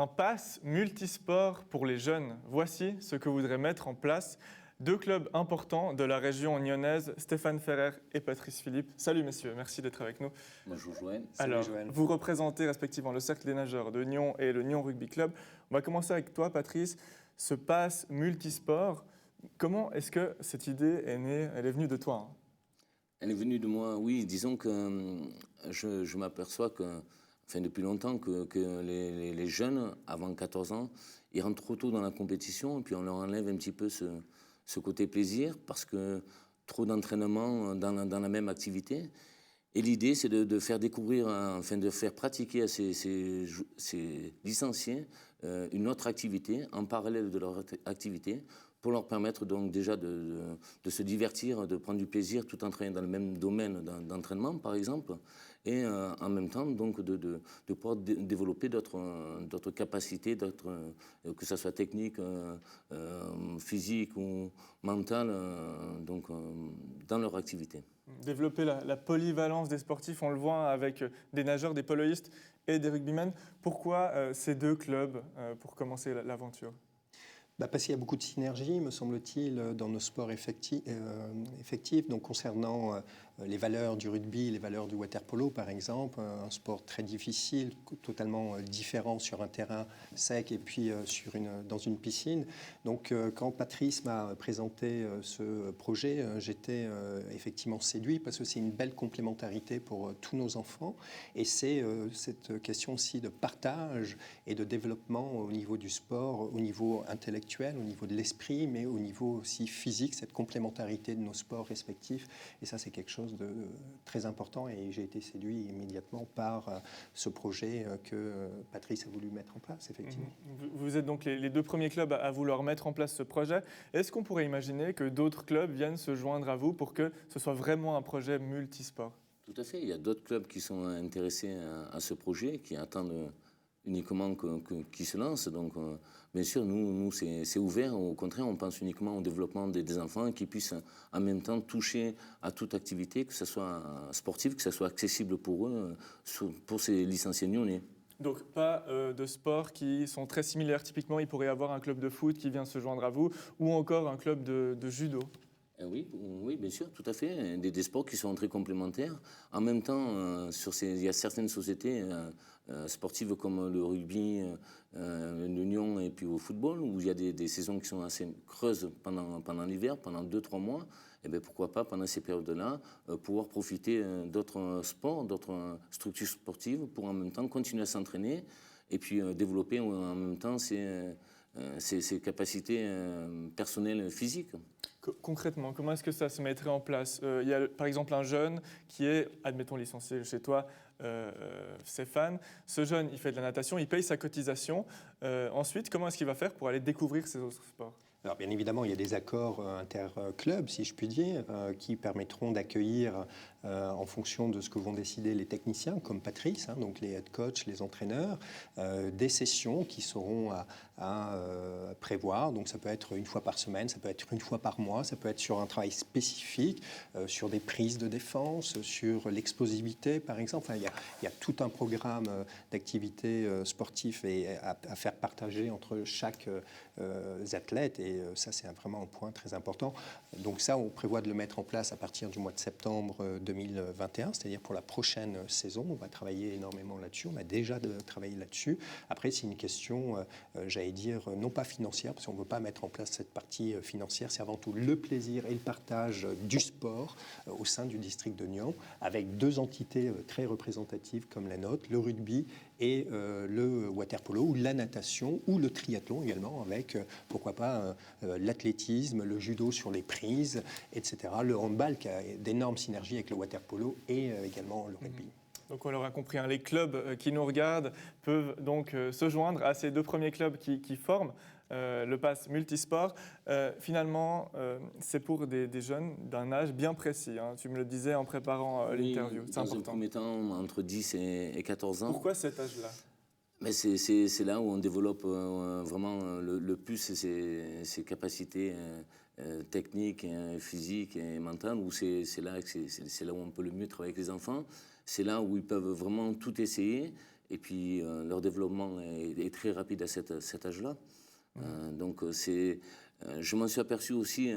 un pass multisport pour les jeunes. Voici ce que voudraient mettre en place deux clubs importants de la région nyonnaise, Stéphane Ferrer et Patrice Philippe. Salut messieurs, merci d'être avec nous. Bonjour Joël. Alors, vous représentez respectivement le Cercle des nageurs de Nyon et le Nyon Rugby Club. On va commencer avec toi Patrice. Ce pass multisport, comment est-ce que cette idée est née? Elle est venue de toi, hein? Elle est venue de moi, oui. Disons que je m'aperçois que, depuis longtemps, que les jeunes, avant 14 ans, ils rentrent trop tôt dans la compétition et puis on leur enlève un petit peu ce côté plaisir parce que trop d'entraînement dans la même activité. Et l'idée, c'est de faire découvrir, de faire pratiquer à ces licenciés une autre activité en parallèle de leur activité pour leur permettre donc déjà de se divertir, de prendre du plaisir tout en travaillant dans le même domaine d'entraînement, par exemple, et en même temps donc de pouvoir développer d'autres capacités, que ce soit technique, physique ou mentale, dans leur activité. Développer la polyvalence des sportifs, on le voit avec des nageurs, des poloistes et des rugbymen. Pourquoi ces deux clubs pour commencer l'aventure? Parce qu'il y a beaucoup de synergie, me semble-t-il, dans nos sports effectifs. Donc, concernant les valeurs du rugby, les valeurs du water-polo, par exemple, un sport très difficile, totalement différent sur un terrain sec et puis dans une piscine. Donc, quand Patrice m'a présenté ce projet, j'étais effectivement séduit parce que c'est une belle complémentarité pour tous nos enfants. Et c'est cette question aussi de partage et de développement au niveau du sport, au niveau intellectuel, au niveau de l'esprit, mais au niveau aussi physique, cette complémentarité de nos sports respectifs. Et ça, c'est quelque chose de très important. Et j'ai été séduit immédiatement par ce projet que Patrice a voulu mettre en place, effectivement. Vous êtes donc les deux premiers clubs à vouloir mettre en place ce projet. Est-ce qu'on pourrait imaginer que d'autres clubs viennent se joindre à vous pour que ce soit vraiment un projet multisport? Tout à fait. Il y a d'autres clubs qui sont intéressés à ce projet, qui attendent uniquement qui se lance. Donc, bien sûr, nous c'est ouvert. Au contraire, on pense uniquement au développement des enfants qui puissent en même temps toucher à toute activité, que ce soit sportive, que ce soit accessible pour eux, pour ces licenciés nyonnais. Donc, pas de sports qui sont très similaires. Typiquement, il pourrait y avoir un club de foot qui vient se joindre à vous ou encore un club de judo. Oui, bien sûr, tout à fait. Des sports qui sont très complémentaires. En même temps, il y a certaines sociétés sportives comme le rugby, l'Union et puis au football, où il y a des saisons qui sont assez creuses pendant l'hiver, pendant 2-3 mois. Et bien, pourquoi pas, pendant ces périodes-là, pouvoir profiter d'autres sports, d'autres structures sportives pour en même temps continuer à s'entraîner et puis développer en même temps ses capacités personnelles physiques. Concrètement, comment est-ce que ça se mettrait en place? Il y a par exemple un jeune qui est, admettons, licencié chez toi, Stéphane. Ce jeune, il fait de la natation, il paye sa cotisation. Ensuite, comment est-ce qu'il va faire pour aller découvrir ces autres sports? Alors, bien évidemment, il y a des accords interclubs, si je puis dire, qui permettront d'accueillir, en fonction de ce que vont décider les techniciens, comme Patrice, donc les head coachs, les entraîneurs, des sessions qui seront à prévoir. Donc, ça peut être une fois par semaine, ça peut être une fois par mois, ça peut être sur un travail spécifique, sur des prises de défense, sur l'explosivité, par exemple. Enfin, il y a tout un programme d'activités sportives à faire partager entre chaque athlète. Et ça, c'est vraiment un point très important. Donc ça, on prévoit de le mettre en place à partir du mois de septembre 2021, c'est-à-dire pour la prochaine saison. On va travailler énormément là-dessus. On a déjà travaillé là-dessus. Après, c'est une question, j'allais dire, non pas financière, parce qu'on ne veut pas mettre en place cette partie financière. C'est avant tout le plaisir et le partage du sport au sein du district de Nyon, avec deux entités très représentatives comme la nôtre, le rugby et le water-polo, ou la natation, ou le triathlon également, avec, pourquoi pas, l'athlétisme, le judo sur les prises, etc. Le handball qui a d'énormes synergies avec le water-polo et également le rugby. Donc on l'aura compris, les clubs qui nous regardent peuvent donc se joindre à ces deux premiers clubs qui forment le pass multisport. Finalement, c'est pour des jeunes d'un âge bien précis. Tu me le disais en préparant l'interview. C'est important. Dans un premier temps, entre 10 et 14 ans. Pourquoi cet âge-là? Mais c'est là où on développe vraiment le plus ses capacités techniques, physiques et mentales, où c'est là où on peut le mieux travailler avec les enfants. C'est là où ils peuvent vraiment tout essayer Et puis leur développement est très rapide à cet âge-là. Donc je m'en suis aperçu aussi,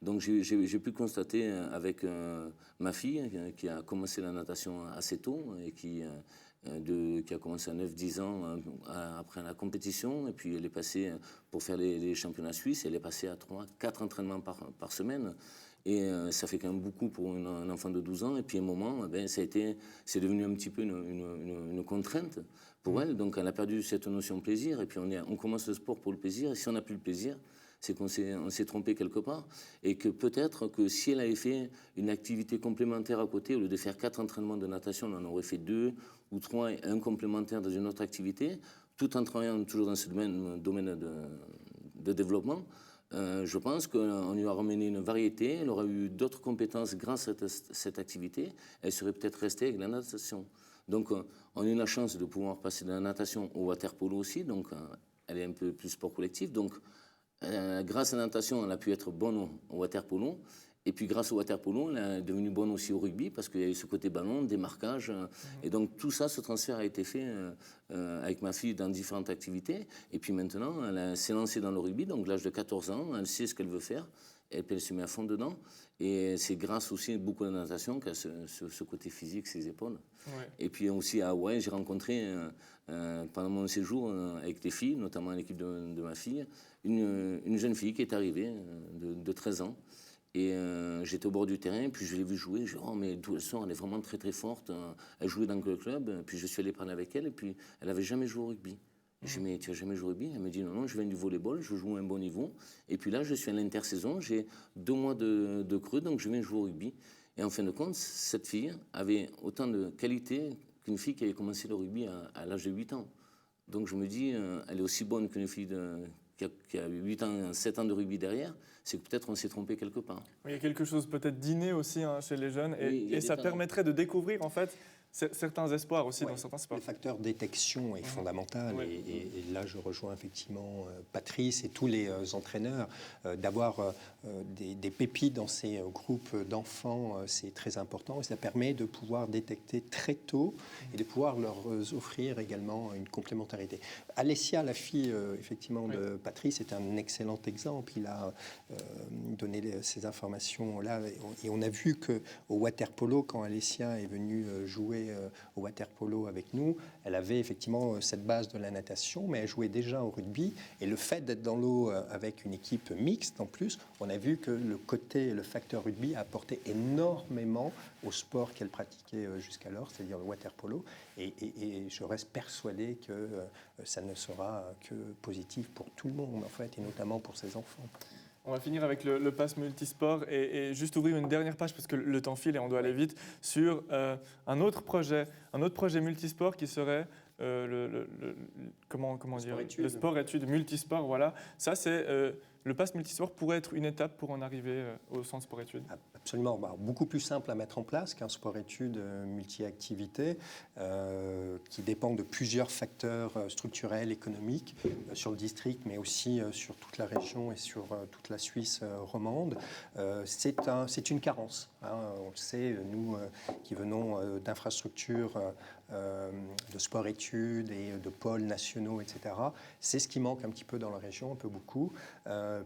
donc j'ai pu constater avec ma fille qui a commencé la natation assez tôt et qui a commencé à 9-10 ans après la compétition, et puis elle est passée pour faire les championnats suisses, elle est passée à 3-4 entraînements par semaine. Et ça fait quand même beaucoup pour un enfant de 12 ans. Et puis à un moment, c'est devenu un petit peu une contrainte pour elle. Donc elle a perdu cette notion de plaisir. Et puis on commence le sport pour le plaisir. Et si on n'a plus le plaisir, c'est qu'on s'est trompé quelque part. Et que peut-être que si elle avait fait une activité complémentaire à côté, au lieu de faire 4 entraînements de natation, on en aurait fait 2 ou 3 et un complémentaire dans une autre activité, tout en travaillant toujours dans ce domaine de développement. Je pense qu'on lui a ramené une variété, elle aurait eu d'autres compétences grâce à cette activité, elle serait peut-être restée avec la natation. Donc on a eu la chance de pouvoir passer de la natation au water-polo aussi, donc elle est un peu plus sport collectif. Donc grâce à la natation, elle a pu être bonne au water-polo. Et puis grâce au water-polo, elle est devenue bonne aussi au rugby parce qu'il y a eu ce côté ballon, des marquages. Et donc tout ça, ce transfert a été fait avec ma fille dans différentes activités. Et puis maintenant, elle s'est lancée dans le rugby, donc l'âge de 14 ans, elle sait ce qu'elle veut faire. Et puis elle se met à fond dedans. Et c'est grâce aussi beaucoup à la natation qu'elle a ce côté physique, ses épaules. Ouais. Et puis aussi à Hawaï, j'ai rencontré pendant mon séjour avec les filles, notamment l'équipe de ma fille, une jeune fille qui est arrivée de 13 ans. Et j'étais au bord du terrain, puis je l'ai vue jouer. Je dis, oh, mais d'où elle sort? Elle est vraiment très très forte. Elle jouait dans le club. Puis je suis allé parler avec elle, et puis elle n'avait jamais joué au rugby. Je lui ai dit, mais tu n'as jamais joué au rugby? Elle me dit, non, je viens du volleyball, je joue à un bon niveau. Et puis là, je suis à l'intersaison, j'ai 2 mois de creux, donc je viens jouer au rugby. Et en fin de compte, cette fille avait autant de qualité qu'une fille qui avait commencé le rugby à l'âge de 8 ans. Donc je me dis, elle est aussi bonne qu'une fille qui a 8 ans, 7 ans de rugby derrière, c'est que peut-être on s'est trompé quelque part. Il y a quelque chose peut-être d'inné aussi chez les jeunes, et ça permettrait de découvrir en fait certains espoirs aussi dans certains sports. Le facteur détection est fondamental, et là je rejoins effectivement Patrice et tous les entraîneurs, d'avoir des pépites dans ces groupes d'enfants, c'est très important, et ça permet de pouvoir détecter très tôt et de pouvoir leur offrir également une complémentarité. Alessia, la fille effectivement de Patrice, est un excellent exemple. Il a donné ces informations-là, et on a vu qu'au water-polo, quand Alessia est venue jouer au water-polo avec nous, elle avait effectivement cette base de la natation, mais elle jouait déjà au rugby, et le fait d'être dans l'eau avec une équipe mixte en plus, on a vu que le facteur rugby a apporté énormément au sport qu'elle pratiquait jusqu'alors, c'est-à-dire le water-polo, et je reste persuadé que ça ne sera que positif pour tout le monde en fait, et notamment pour ses enfants. On va finir avec le pass multisport et juste ouvrir une dernière page parce que le temps file et on doit aller vite sur un autre projet multisport qui serait comment dire, le sport-études multisport. Voilà, ça c'est le pass multisport pourrait être une étape pour en arriver au centre sport-études. Absolument, beaucoup plus simple à mettre en place qu'un sport-études multi-activité qui dépend de plusieurs facteurs structurels, économiques sur le district, mais aussi sur toute la région et sur toute la Suisse romande. C'est une carence. On le sait, nous qui venons d'infrastructures de sport-études et de pôles nationaux, etc. C'est ce qui manque un petit peu dans la région, un peu beaucoup,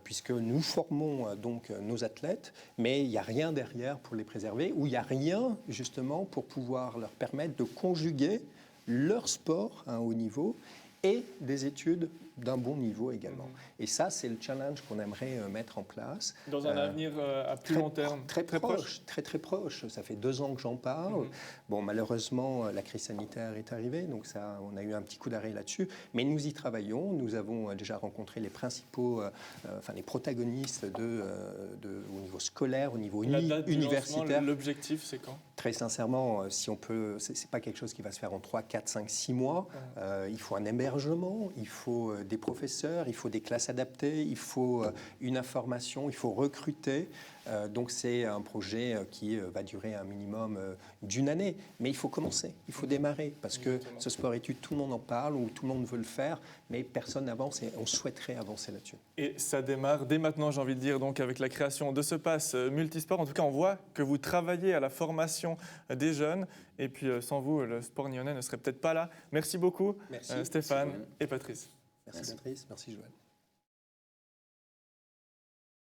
puisque nous formons donc nos athlètes, mais il n'y a rien derrière pour les préserver, ou il n'y a rien justement pour pouvoir leur permettre de conjuguer leur sport à un haut niveau et des études d'un bon niveau également. Et ça, c'est le challenge qu'on aimerait mettre en place. Dans un avenir à plus long terme. Très proche. Très proche. Ça fait 2 ans que j'en parle. Bon, malheureusement, la crise sanitaire est arrivée, donc ça, on a eu un petit coup d'arrêt là-dessus. Mais nous y travaillons. Nous avons déjà rencontré les principaux, les protagonistes au niveau scolaire, au niveau universitaire. L'objectif, c'est quand ? Très sincèrement, si on peut, c'est pas quelque chose qui va se faire en 3, 4, 5, 6 mois. Il faut un hébergement, il faut des professeurs, il faut des classes adaptées, il faut une information, il faut recruter. Donc c'est un projet qui va durer un minimum d'une année. Mais il faut commencer, il faut démarrer. Parce que ce sport-études, tout le monde en parle ou tout le monde veut le faire, mais personne n'avance et on souhaiterait avancer là-dessus. Et ça démarre dès maintenant, j'ai envie de dire, donc avec la création de ce pass multisport. En tout cas, on voit que vous travaillez à la formation des jeunes. Et puis sans vous, le sport nyonnais ne serait peut-être pas là. Merci beaucoup, Merci. Stéphane et Patrice. Merci Patrice, merci Joël.